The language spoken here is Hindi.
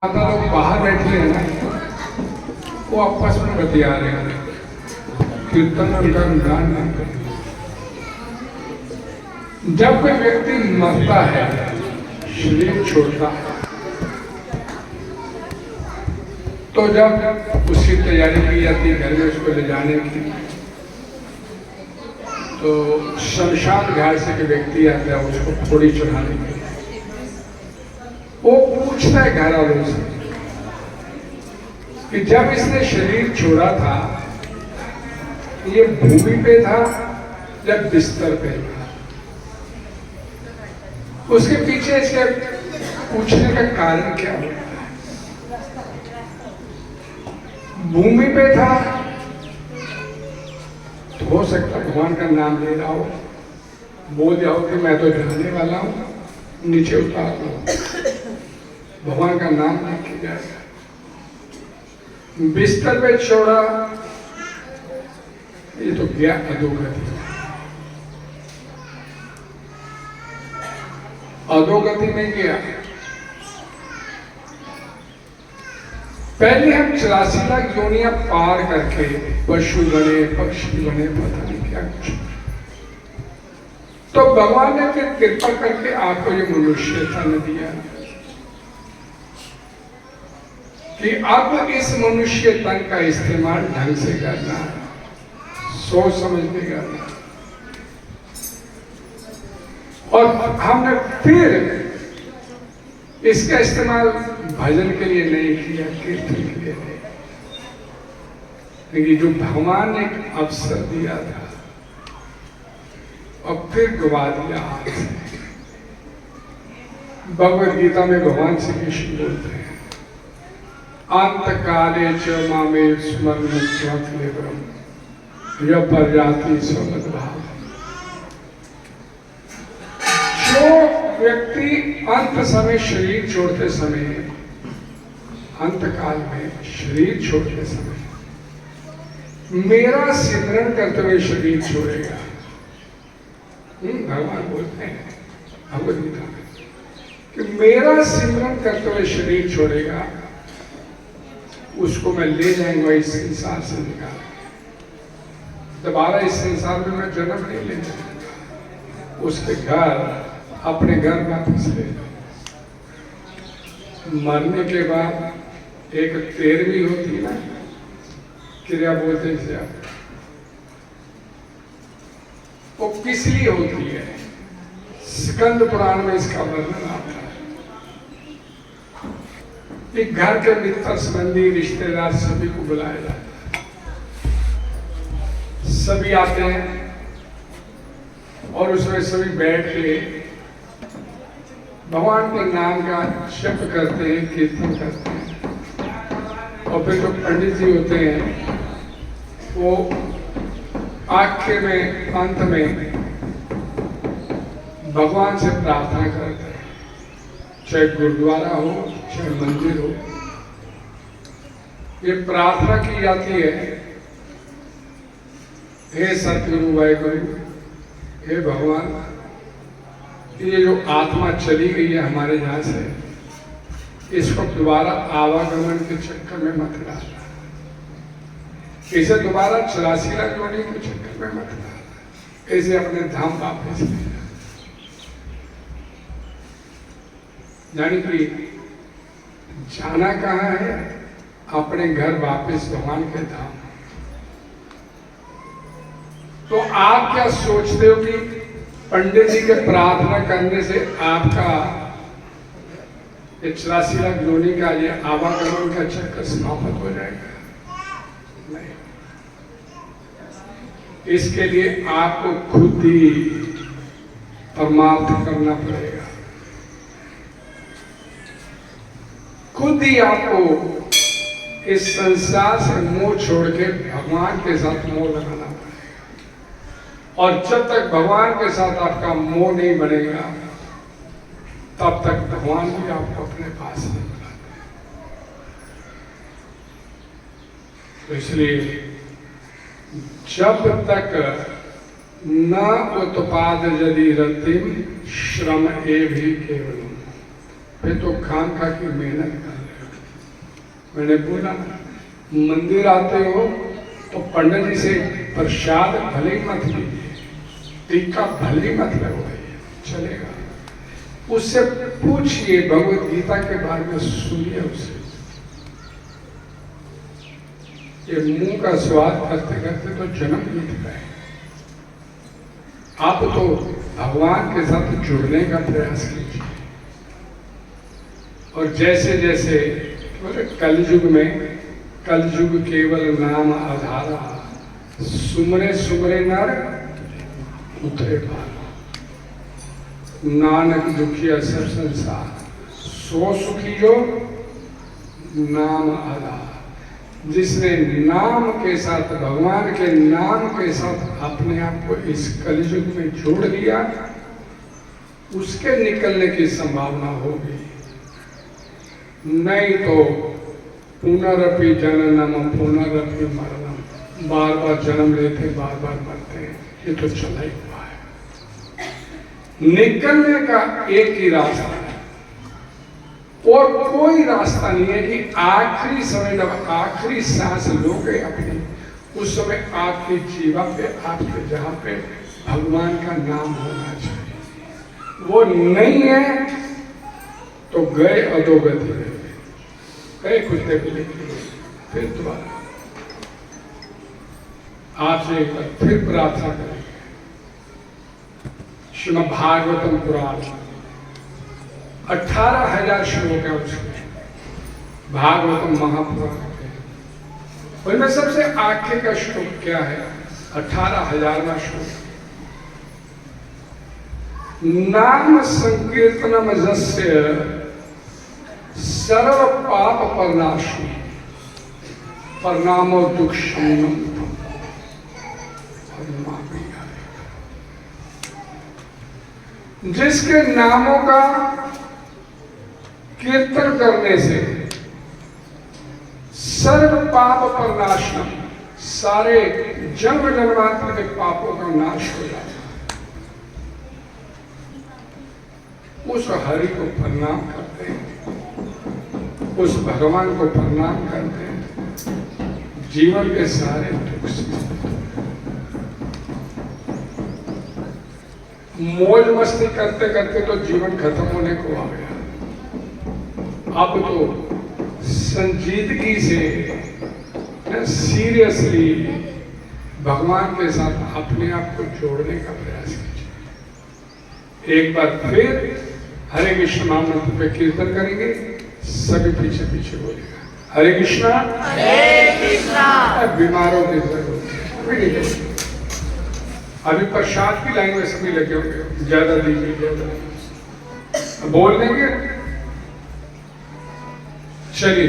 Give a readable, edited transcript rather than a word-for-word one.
लोग बाहर बैठे हैं ना, वो आपस में बतिया रहे हैं, कीर्तन उनका गान नहीं करते। जब कोई व्यक्ति मरता है, शरीर छोड़ता है, तो जब उसकी तैयारी की जाती है घर में उसको ले जाने की, तो शमशान घाट से कोई व्यक्ति आता है उसको थोड़ी चढ़ाने के लिए। वो पूछता है घर वालों से कि जब इसने शरीर छोड़ा था, ये भूमि पे था या बिस्तर पे था? उसके पीछे इसके पूछने का कारण क्या होता है? भूमि पे था तो हो सकता है भगवान का नाम ले रहा हो, बोल जाओ कि मैं तो जाने वाला हूं, नीचे उतार दो, भगवान का नाम नहीं किया जाएगा। बिस्तर पे छोड़ा, ये तो गया अधोगति। अधोगति में गया। पहले हम 84 लाख योनियां पार करके पशु बने, पक्षी बने, पता नहीं क्या कुछ। तो भगवान ने फिर कृपा करके आपको ये मनुष्य तन दिया कि अब इस मनुष्य तन का इस्तेमाल ढंग से करना है, सोच समझ के करना। और हमने फिर इसका इस्तेमाल भजन के लिए नहीं किया, कीर्तन के लिए नहीं, लेकिन जो भगवान ने एक अवसर दिया था और फिर गवा दिया हाथ से। भगवद गीता में भगवान श्री कृष्ण बोलते हैं, अंत काले च मामे स्मरण यह पर्याति स्वमद्भाव। जो व्यक्ति अंत समय शरीर छोड़ते समय, अंत काल में शरीर छोड़ते समय मेरा सिमरन करते हुए शरीर छोड़ेगा, भगवान बोलते हैं भगवद गीता में कि मेरा सिमरन करते हुए शरीर छोड़ेगा, उसको मैं ले जाऊंगा इस संसार से निकाल। दोबारा इस संसार में मैं जन्म नहीं ले जाऊंगा, उसके घर, अपने घर वापस ले जाऊंगा। मरने के बाद एक 13वीं होती है ना क्रिया, बोलते हैं, वो किस लिए होती है? स्कंद पुराण में इसका वर्णन आता है। एक घर के मित्र संबंधी रिश्तेदार सभी को बुलाया जाता है, सभी आते हैं और उसमें सभी बैठ के भगवान के नाम का जप करते हैं, कीर्तन करते हैं। और फिर जो पंडित जी होते हैं वो आखिर में, अंत में भगवान से प्रार्थना करते हैं, चाहे गुरुद्वारा हो चाहे मंदिर हो। ये प्रार्थना की जाती है, हे सतगुरु वाहिगुरु, हे भगवान, ये जो आत्मा चली गई है हमारे यहाँ से, इसको दोबारा आवागमन के चक्कर में मत डालना, इसे दोबारा 84 लाख योनि के चक्कर में मत डालना, इसे अपने धाम वापस ले जाना। यानी कि जाना कहाँ है? अपने घर वापस, भगवान के धाम। तो आप क्या सोचते हो कि पंडित जी के प्रार्थना करने से आपका 84 लाख योनि का ये आवागमन का चक्कर समाप्त हो जाएगा? नहीं, इसके लिए आपको खुद ही परमार्थ करना पड़ेगा। खुद ही आपको इस संसार से मोह छोड़ के भगवान के साथ मोह लगाना पड़ेगा। और जब तक भगवान के साथ आपका मोह नहीं बनेगा, तब तक भगवान भी आपको अपने पास नहीं बुलाते। तो इसलिए जब तक न उत्पाद यदि रतिम श्रम ए भी केवल, फिर तो खाम खा की मेहनत कर रहे हो। मैंने बोला मंदिर आते हो तो पंडित जी से प्रसाद भले मत लीजिए, टीका भले मत लगवाइए, चलेगा। उससे पूछिए, भगवत गीता के बारे में सुनिए उससे। ये मुंह का स्वाद करते करते तो जन्म बीत गए। आप तो भगवान के साथ जुड़ने का प्रयास कीजिए। और जैसे जैसे कलयुग में, कलयुग केवल नाम आधारा, सुमरे सुमरे नर उतरे पार, नानक दुखिया सब संसार, सो सुखी जो नाम आधार। जिसने नाम के साथ, भगवान के नाम के साथ अपने आप को इस कलयुग में जोड़ लिया, उसके निकलने की संभावना होगी। नहीं तो पुनरपि जननम पुनरपि मरणम, बार बार जन्म लेते बार बार मरते हैं, ये तो चला ही हुआ है। निकलने का एक ही रास्ता है और कोई रास्ता नहीं है कि आखिरी समय, जब आखिरी सांस लोगे अपनी, उस समय आपकी जीवा पे, आपके जहां पे भगवान का नाम होना चाहिए। वो नहीं है तो गए अधोगति में, गए कुछ देर के लिए, फिर दोबारा आपसे एक बार फिर प्रार्थना करेंगे। श्रीमद् भागवतम पुराण 18,000 श्लोक है उसमें, भागवतम महापुराण के। उनमें सबसे आखिर का श्लोक क्या है? 18,000वां श्लोक, नाम संकीर्तनम जस्य सर्व पाप परनाशी परनामो दुख शमनम। जिसके नामों का कीर्तन करने से सर्व पाप पर नाशनम, सारे जन्म जन्मांतर के पापों का नाश हो जाता है। उस हरि को प्रणाम करते हैं, उस भगवान को प्रणाम करते हैं, जीवन के सारे दुख से, मौज मस्ती करते करते तो जीवन खत्म होने को आ गया। अब तो संजीदगी से, सीरियसली भगवान के साथ अपने आप को जोड़ने का प्रयास कीजिए। एक बार फिर हरे कृष्ण महामंत्र पे कीर्तन करेंगे, सभी पीछे पीछे बोलेगा हरे कृष्णा हरे कृष्णा। बीमारों की जरूरत, अभी प्रसाद की लाइन में सभी लगे होंगे, ज्यादा दीजिए, ज्यादा बोल देंगे। चलिए